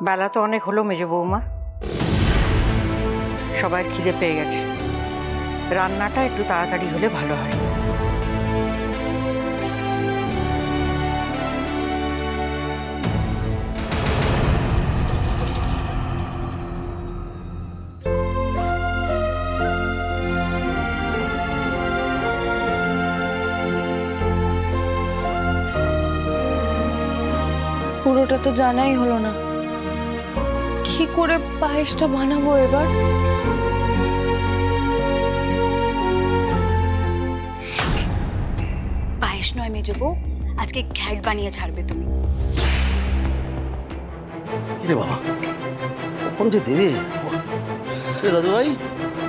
বেলা তো অনেক হলো মেজো বৌমা, সবার খিদে পেয়ে গেছে। রান্নাটা একটু তাড়াতাড়ি হলে ভালো হয়। পুরোটা তো জানাই হলো না, কি করে পায়েসটা বানাবো এবার? পায়েস নয় মেজো বউ, আজকে ঘ্যাট বানিয়ে ছাড়বে তুমি। কিরে বাবা, কখন যে দেবে দাদু ভাই?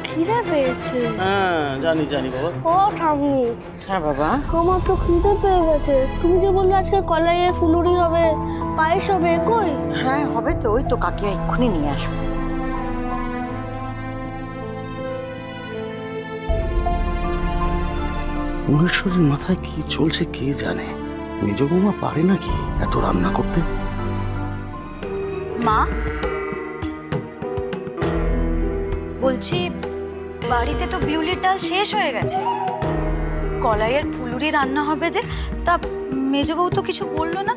খিদে পেয়েছে। হ্যাঁ জানি জানি বাবা। ও ঠাম্মি, হ্যাঁ বাবা, আমার তো খিদে পেয়ে গেছে। তুমি যে বললে আজকে কলাইয়ের ফুলুরি হবে, পায়েস হবে, কই? হ্যাঁ হবে তো, ওই তো কাকিয়া এক্ষুনি নিয়ে আসবে। মহেশ্বরীর মাথায় কি চলছে কে জানে। মেজ বৌমা পারে নাকি এত রান্না করতে? মা বলছি, বাড়িতে তো বিউলির ডাল শেষ হয়ে গেছে, কলাইয়ের ফুলুরি রান্না হবে যে, তা মেজো বউ তো কিছু বললো না।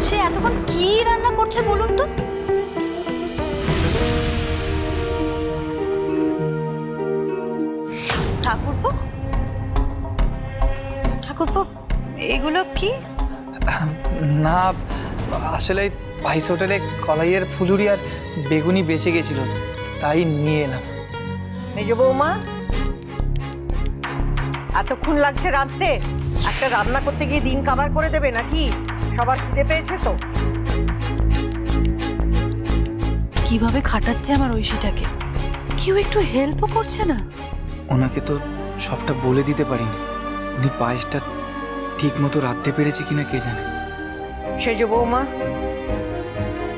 সে এতক্ষণ কি রান্না করছে বলুন তো? ঠাকুরপো, ঠাকুরপো, এগুলো কি? না আসলে পাইস হোটেলে কলাইয়ের ফুলুরি আর বেগুনি বেঁচে গেছিল, তাই নিয়ে এলাম। মেজো বৌমা, এতক্ষণ লাগছে রাঁধতে? একটা রান্না করতে গিয়ে দিন কাবার করে দেবে নাকি? সবার খিদে পেয়েছে তো। কিভাবে খাটাচ্ছে আমার ঐশীটাকে, কেউ একটু হেল্পও করছে না। ওনাকে তো সবটা বলে দিতে পারিনি, উনি পায়েসটা ঠিক মতো রাঁধতে পেরেছে কিনা কে জানে। সেজো বৌমা,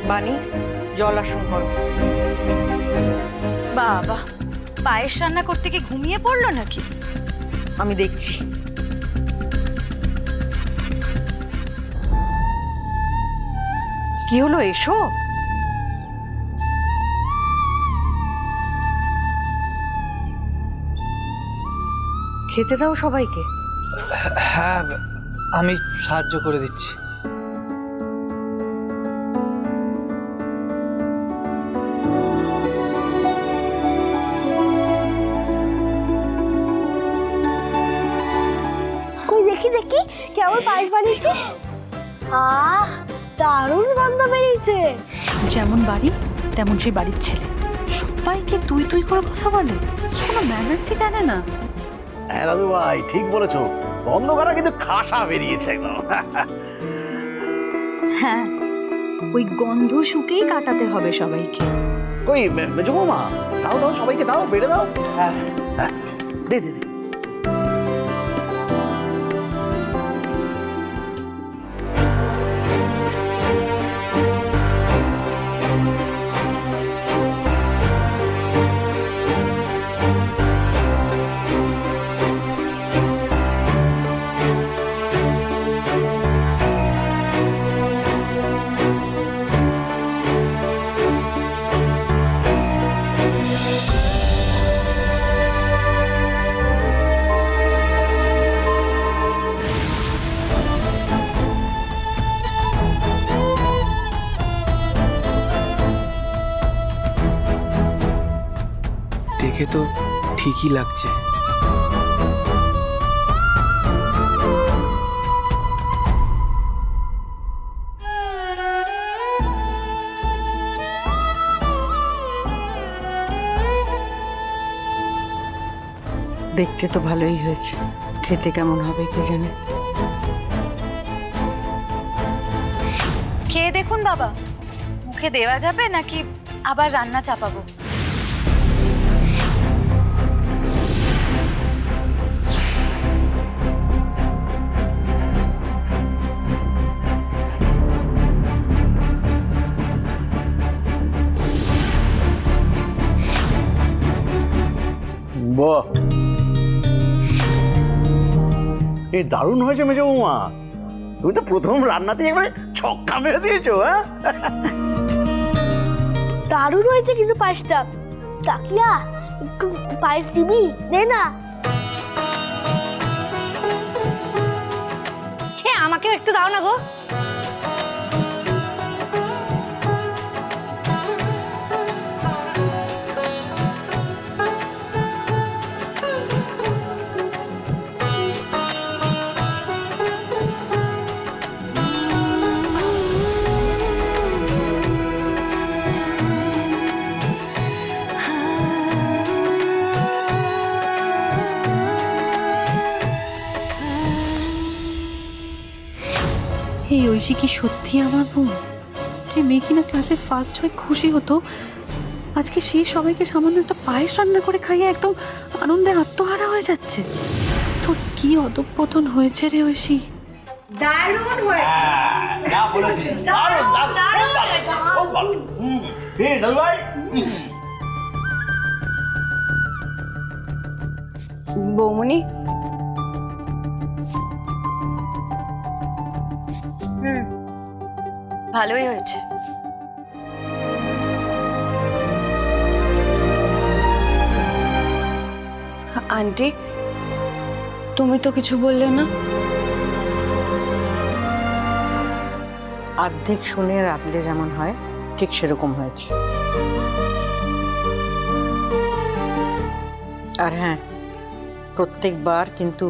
বানি জল আসন করো। বাবা, পায়েস রান্না করতে গিয়ে ঘুমিয়ে পড়লো নাকি? আমি দেখছি। কি হলো, এসো। খেতে দাও সবাইকে। হ্যাঁ আমি সাহায্য করে দিচ্ছি। কই দেখি দেখি, কেমন পায়েস বানিয়েছিস? আহ, দারুণ গন্ধ বেরিয়েছে। যেমন বাড়ি তেমন সেই বাড়ির ছেলে, সবাইকে তুই তুই করে কথা বলে, কোনো ম্যানার্সই জানে না। হ্যাঁ দাদু ভাই ঠিক বলেছো, গন্ধ করা কিন্তু খাসা বেরিয়েছে একদম। হ্যাঁ, ওই গন্ধ শুকেই কাটাতে হবে সবাইকে। ওই মেজ বৌমা, দাও দাও সবাইকে দাও, বেড়ে দাও। হ্যাঁ হ্যাঁ দে দে দে। দেখে তো ঠিকই লাগছে। দেখতে তো ভালোই হয়েছে, খেতে কেমন হবে কে জানে। খেয়ে দেখুন বাবা, মুখে দেওয়া যাবে নাকি আবার রান্না চাপাবো? বাহ, এই দারুণ হয়েছে মেজ বৌমা, তুমি তো প্রথম রান্নাতেই একবারে ছক্কা মেরে দিয়েছো। হ্যাঁ দারুণ হয়েছে কিন্তু পায়েসটা। কাকিয়া একটু পায়েস দিবি? দে না। আমাকেও একটু দাও না গো। এই ঐশী কি সত্যি আমার বোন? যে মেয়ে কিনা ক্লাসে ফার্স্ট হয়ে খুশি হতো, আজকে সে সবাইকে সামান্য একটা পায়েস রান্না করে খাইয়ে একদম আনন্দে আত্মহারা হয়ে যাচ্ছে। তোর কি অধঃপতন হয়েছে রে ঐশী। বৌমনি, ভালোই হয়েছে। আন্টি তুমি তো কিছু বললে না। অর্ধেক শুনে রাখলে যেমন হয় ঠিক সেরকম হয়েছে। আর হ্যাঁ, প্রত্যেকবার কিন্তু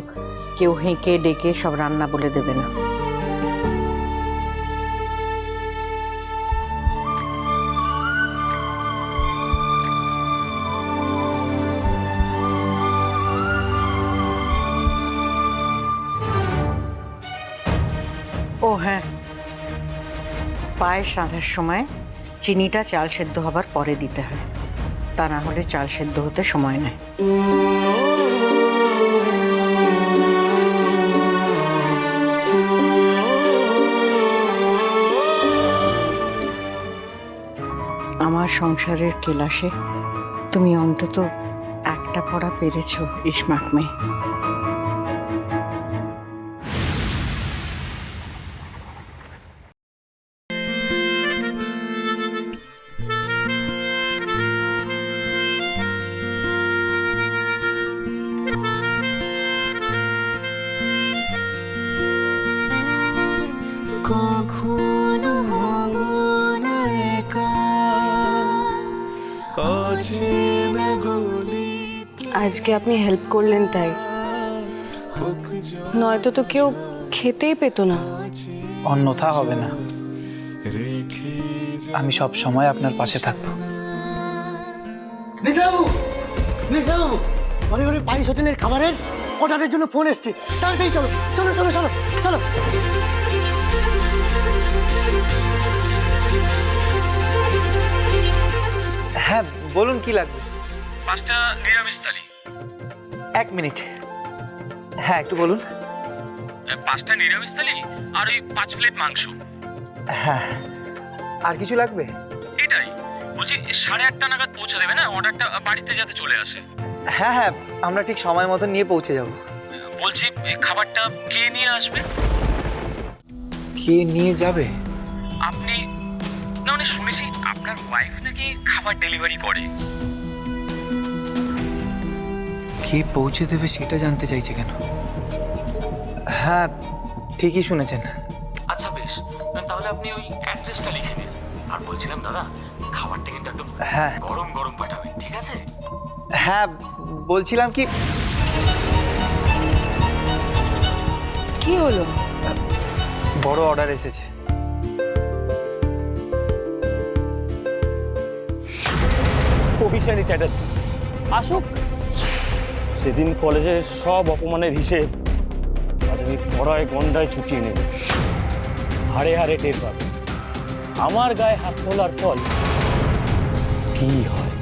কেউ হেঁকে ডেকে সব রান্না বলে দেবে না। ও হ্যাঁ, পায়েস রাঁধার সময় চিনিটা চাল সেদ্ধ হবার পরে দিতে হয়, তা না হলে চাল সেদ্ধ হতে সময় নেয়। আমার সংসারের কেলাসে তুমি অন্তত একটা পড়া পেরেছো ইসমাক মেয়ে। কখনো হব না একা, অচেনা গলিতে আজকে আপনি হেল্প করলেন তাই, নয়তো তো কেউ খেতেই পেত না। অন্যথা হবে না, রেখে আমি সব সময় আপনার পাশে থাকবো। নিজামু, নিজামু, ঘরে ঘরে পায়েস হোটেলের খাবারের অর্ডারের জন্য ফোন এসছে। তাড়াতাড়ি চলো চলো চলো চলো চলো। হ্যাঁ বলুন, কি লাগবে? 5টা নিরামিষ থালি। 1 মিনিট, হ্যাঁ একটু বলুন। 5টা নিরামিষ থালি আর ওই 5 প্লেট মাংস। হ্যাঁ, আর কিছু লাগবে? এটাই বলছি, 8:30 নাগাদ পৌঁছে দেবে না? অর্ডারটা বাড়িতে যাতে চলে আসে। হ্যাঁ হ্যাঁ, আমরা ঠিক সময় মতো নিয়ে পৌঁছে যাব। বলছি, খাবারটা কে নিয়ে আসবে? কে নিয়ে যাবে? আপনি না, মানে শুনেছি আপনার ওয়াইফ নাকি খাবার ডেলিভারি করে। কে পৌঁছে দেবে সেটা জানতে চাইছে কেন? হ্যাঁ ঠিকই শুনেছেন। আচ্ছা বেশ, তাহলে আপনি ওই অ্যাড্রেসটা লিখে নিন। আর বলছিলাম দাদা, খাবারটা কিন্তু একদম হ্যাঁ গরম গরম পাঠাবেন, ঠিক আছে? হ্যাঁ বলছিলাম কি কি হলো? বড় অর্ডার এসেছে। অভিশানী চ্যাটার্জি আসুক। সেদিন কলেজের সব অপমানের হিসেব আজ আমি পড়ায় গন্ডায় চুটিয়ে নেব। হাড়ে হাড়ে টের পাবে আমার গায়ে হাত তোলার ফল কি হয়।